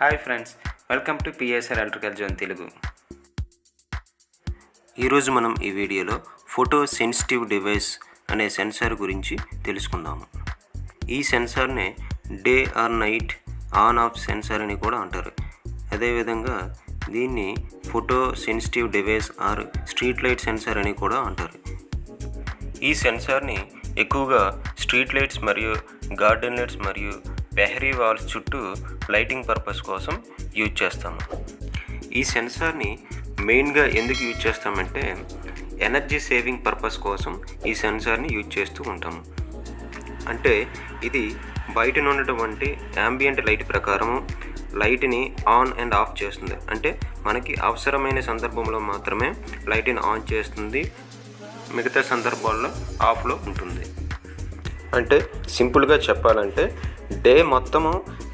Hi friends, welcome to PSR electrical zone Telugu. ఈరోజు మనం ఈ వీడియోలో ఫోటో సెన్సిటివ్ డివైస్ అనే సెన్సార్ గురించి తెలుసుకుందాము. ఈ సెన్సార్నే day or night on off sensor అని కూడా అంటారు. అదేవిధంగా దీన్ని photo sensitive device or street light sensor అని కూడా అంటారు. ఈ సెన్సార్ని ఎక్కువగా స్ట్రీట్ లైట్స్ మరియు గార్డెన్ లైట్స్ మరియు బెహరీ వాల్స్ చుట్టూ లైటింగ్ పర్పస్ కోసం యూజ్ చేస్తాము. ఈ సెన్సార్ని మెయిన్గా ఎందుకు యూజ్ చేస్తామంటే ఎనర్జీ సేవింగ్ పర్పస్ కోసం ఈ సెన్సార్ని యూజ్ చేస్తూ ఉంటాము. అంటే ఇది బయట ఉన్నటువంటి యాంబియంట్ లైట్ ప్రకారము లైట్ని ఆన్ అండ్ ఆఫ్ చేస్తుంది. అంటే మనకి అవసరమైన సందర్భంలో మాత్రమే లైట్ని ఆన్ చేస్తుంది, మిగతా సందర్భాల్లో ఆఫ్లో ఉంటుంది. అంటే సింపుల్గా చెప్పాలంటే డే మొత్తము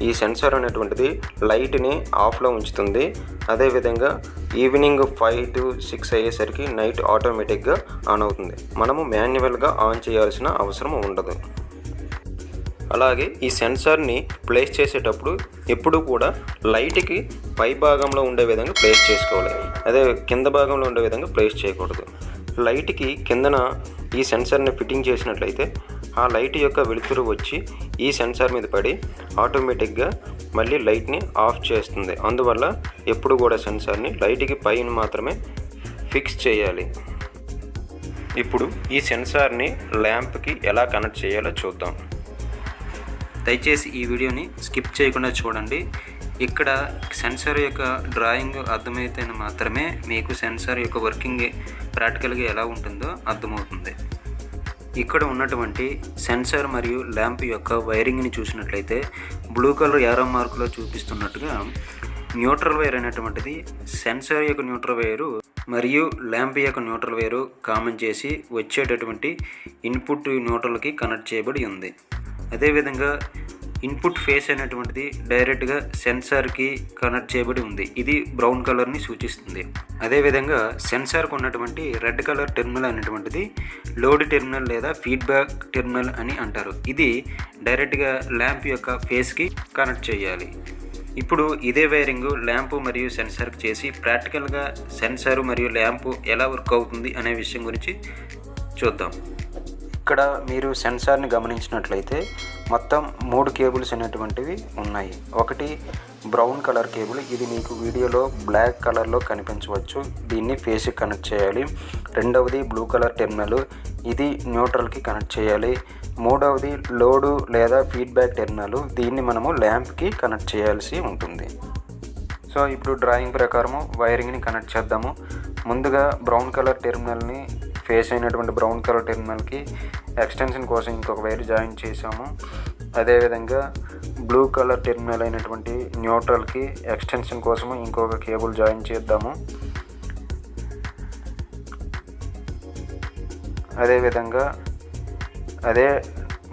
ఈ సెన్సార్ అనేటువంటిది లైట్ని ఆఫ్లో ఉంచుతుంది. అదేవిధంగా ఈవినింగ్ 5 to 6 అయ్యేసరికి నైట్ ఆటోమేటిక్గా ఆన్ అవుతుంది. మనము మాన్యువల్గా ఆన్ చేయాల్సిన అవసరం ఉండదు. అలాగే ఈ సెన్సార్ని ప్లేస్ చేసేటప్పుడు ఎప్పుడు కూడా లైట్కి పై భాగంలో ఉండే విధంగా ప్లేస్ చేసుకోవాలి. అదే కింద భాగంలో ఉండే విధంగా ప్లేస్ చేయకూడదు. లైట్కి కిందన ఈ సెన్సార్ని ఫిట్టింగ్ చేసినట్లయితే ఆ లైట్ యొక్క వెలుతురు వచ్చి ఈ సెన్సార్ మీద పడి ఆటోమేటిక్గా మళ్ళీ లైట్ని ఆఫ్ చేస్తుంది. అందువల్ల ఎప్పుడు కూడా సెన్సార్ని లైట్కి పైన మాత్రమే ఫిక్స్ చేయాలి. ఇప్పుడు ఈ సెన్సార్ని ల్యాంప్కి ఎలా కనెక్ట్ చేయాలో చూద్దాం. దయచేసి ఈ వీడియోని స్కిప్ చేయకుండా చూడండి. ఇక్కడ సెన్సార్ యొక్క డ్రాయింగ్ అర్థమైతే మాత్రమే మీకు సెన్సార్ యొక్క వర్కింగ్ ప్రాక్టికల్గా ఎలా ఉంటుందో అర్థమవుతుంది. ఇక్కడ ఉన్నటువంటి సెన్సార్ మరియు ల్యాంప్ యొక్క వైరింగ్ని చూసినట్లయితే బ్లూ కలర్ యారో మార్కులో చూపిస్తున్నట్టుగా న్యూట్రల్ వైర్ అనేటువంటిది సెన్సార్ యొక్క న్యూట్రల్ వైరు మరియు ల్యాంప్ యొక్క న్యూట్రల్ వైరు కామన్ చేసి వచ్చేటటువంటి ఇన్పుట్ న్యూట్రల్కి కనెక్ట్ చేయబడి ఉంది. అదేవిధంగా ఇన్పుట్ ఫేస్ అనేటువంటిది డైరెక్ట్గా సెన్సార్కి కనెక్ట్ చేయబడి ఉంది. ఇది బ్రౌన్ కలర్ని సూచిస్తుంది. అదేవిధంగా సెన్సార్కు ఉన్నటువంటి రెడ్ కలర్ టెర్మినల్ అనేటువంటిది లోడ్ టెర్మినల్ లేదా ఫీడ్బ్యాక్ టెర్మినల్ అని అంటారు. ఇది డైరెక్ట్గా ల్యాంప్ యొక్క ఫేస్కి కనెక్ట్ చేయాలి. ఇప్పుడు ఇదే వైరింగ్ ల్యాంపు మరియు సెన్సార్కి చేసి ప్రాక్టికల్గా సెన్సార్ మరియు ల్యాంపు ఎలా వర్క్ అవుతుంది అనే విషయం గురించి చూద్దాం. ఇక్కడ మీరు సెన్సార్ని గమనించినట్లయితే మొత్తం 3 కేబుల్స్ అనేటువంటివి ఉన్నాయి. ఒకటి బ్రౌన్ కలర్ కేబుల్, ఇది మీకు వీడియోలో బ్లాక్ కలర్లో కనిపించవచ్చు. దీన్ని ఫేస్కి కనెక్ట్ చేయాలి. రెండవది బ్లూ కలర్ టెర్మినల్, ఇది న్యూట్రల్కి కనెక్ట్ చేయాలి. మూడవది లోడు లేదా ఫీడ్బ్యాక్ టెర్మినల్, దీన్ని మనము ల్యాంప్కి కనెక్ట్ చేయాల్సి ఉంటుంది. సో ఇప్పుడు డ్రాయింగ్ ప్రకారము వైరింగ్ని కనెక్ట్ చేద్దాము. ముందుగా బ్రౌన్ కలర్ టెర్మినల్ని ఫేస్ అయినటువంటి బ్రౌన్ కలర్ టెర్మినల్కి ఎక్స్టెన్షన్ కోసం ఇంకొక వైర్ జాయిన్ చేసాము. అదేవిధంగా బ్లూ కలర్ టెర్మినల్ అయినటువంటి న్యూట్రల్కి ఎక్స్టెన్షన్ కోసము ఇంకొక కేబుల్ జాయిన్ చేద్దాము. అదేవిధంగా అదే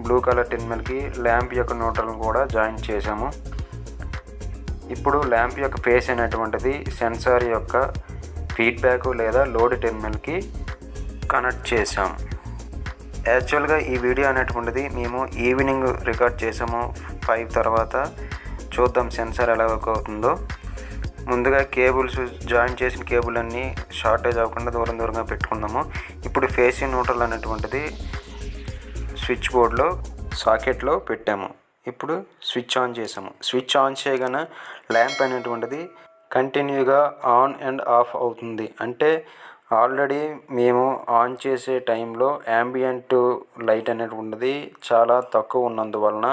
బ్లూ కలర్ టెర్మినల్కి ల్యాంప్ యొక్క న్యూట్రల్ని కూడా జాయిన్ చేసాము. ఇప్పుడు ల్యాంప్ యొక్క ఫేస్ అనేటువంటిది సెన్సార్ యొక్క ఫీడ్బ్యాక్ లేదా లోడ్ టెర్మినల్కి కనెక్ట్ చేసాం. యాక్చువల్గా ఈ వీడియో అనేటువంటిది మేము ఈవినింగ్ రికార్డ్ చేసాము. 5 తర్వాత చూద్దాం సెన్సార్ ఎలా వర్క్ అవుతుందో. ముందుగా కేబుల్స్ జాయిన్ చేసిన కేబుల్ అన్నీ షార్టేజ్ అవ్వకుండా దూరంగా పెట్టుకుందాము. ఇప్పుడు ఫేస్ న్యూట్రల్ అనేటువంటిది స్విచ్ బోర్డ్లో సాకెట్లో పెట్టాము. ఇప్పుడు స్విచ్ ఆన్ చేసాము. స్విచ్ ఆన్ చేయగానే ల్యాంప్ అనేటువంటిది కంటిన్యూగా ఆన్ అండ్ ఆఫ్ అవుతుంది. అంటే ఆల్రెడీ మేము ఆన్ చేసే టైంలో యాంబియంట్ లైట్ అనేటువంటిది చాలా తక్కువ ఉన్నందువలన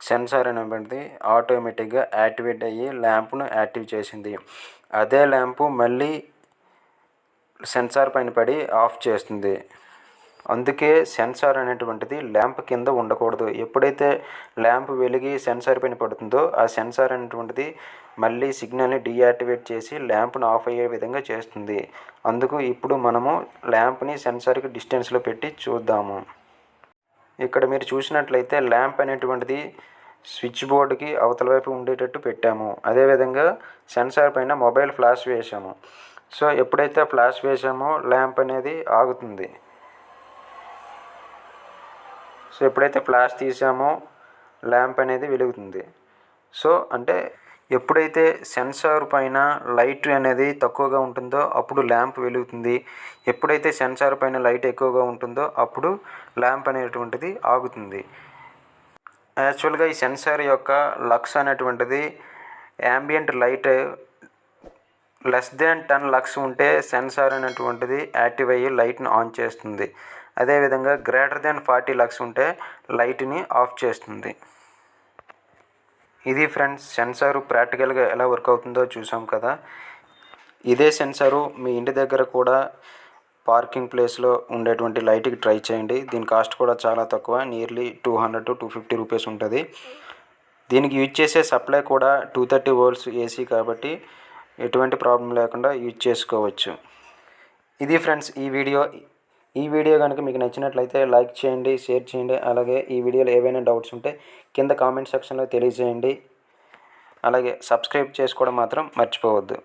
సెన్సార్ అనేటువంటిది ఆటోమేటిక్గా యాక్టివేట్ అయ్యి ల్యాంప్ను యాక్టివ్ చేసింది. అదే ల్యాంపు మళ్ళీ సెన్సార్ పైన పడి ఆఫ్ చేస్తుంది. అందుకే సెన్సార్ అనేటువంటిది ల్యాంప్ కింద ఉండకూడదు. ఎప్పుడైతే ల్యాంప్ వెలిగి సెన్సార్ పైన పడుతుందో ఆ సెన్సార్ అనేటువంటిది మళ్ళీ సిగ్నల్ని డీయాక్టివేట్ చేసి ల్యాంప్ను ఆఫ్ అయ్యే విధంగా చేస్తుంది. అందుకు ఇప్పుడు మనము ల్యాంప్ని సెన్సార్కి డిస్టెన్స్లో పెట్టి చూద్దాము. ఇక్కడ మీరు చూసినట్లయితే ల్యాంప్ అనేటువంటిది స్విచ్ బోర్డుకి అవతల వైపు ఉండేటట్టు పెట్టాము. అదేవిధంగా సెన్సార్ పైన మొబైల్ ఫ్లాష్ వేసాము. సో ఎప్పుడైతే ఫ్లాష్ వేసామో ల్యాంప్ అనేది ఆగుతుంది. సో ఎప్పుడైతే ఫ్లాష్ తీసామో ల్యాంప్ అనేది వెలుగుతుంది. సో అంటే ఎప్పుడైతే సెన్సార్ పైన లైట్ అనేది తక్కువగా ఉంటుందో అప్పుడు ల్యాంప్ వెలుగుతుంది. ఎప్పుడైతే సెన్సార్ పైన లైట్ ఎక్కువగా ఉంటుందో అప్పుడు ల్యాంప్ అనేటువంటిది ఆగుతుంది. యాక్చువల్గా ఈ సెన్సార్ యొక్క లక్స్ అనేటువంటిది ambient light less than 10 lux ఉంటే సెన్సార్ అనేటువంటిది యాక్టివ్ అయ్యి లైట్ని ఆన్ చేస్తుంది. అదేవిధంగా గ్రేటర్ దాన్ 40 లక్స్ ఉంటే లైట్ని ఆఫ్ చేస్తుంది. ఇది ఫ్రెండ్స్ సెన్సారు ప్రాక్టికల్గా ఎలా వర్క్ అవుతుందో చూసాం కదా. ఇదే సెన్సారు మీ ఇంటి దగ్గర కూడా పార్కింగ్ ప్లేస్లో ఉండేటువంటి లైట్కి ట్రై చేయండి. దీని కాస్ట్ కూడా చాలా తక్కువ, నియర్లీ 200 to 250 రూపీస్ ఉంటుంది. దీనికి యూజ్ చేసే సప్లై కూడా 230 వోల్ట్స్ ఏసీ కాబట్టి ఎటువంటి ప్రాబ్లం లేకుండా యూజ్ చేసుకోవచ్చు. ఇది ఫ్రెండ్స్ ఈ వీడియో కనుక మీకు నచ్చినట్లయితే లైక్ చేయండి, షేర్ చేయండి. అలాగే ఈ వీడియోలో ఏవైనా డౌట్స్ ఉంటే కింద కామెంట్ సెక్షన్లో తెలియజేయండి. అలాగే సబ్స్క్రైబ్ చేసుకోవడం మాత్రం మర్చిపోవద్దు.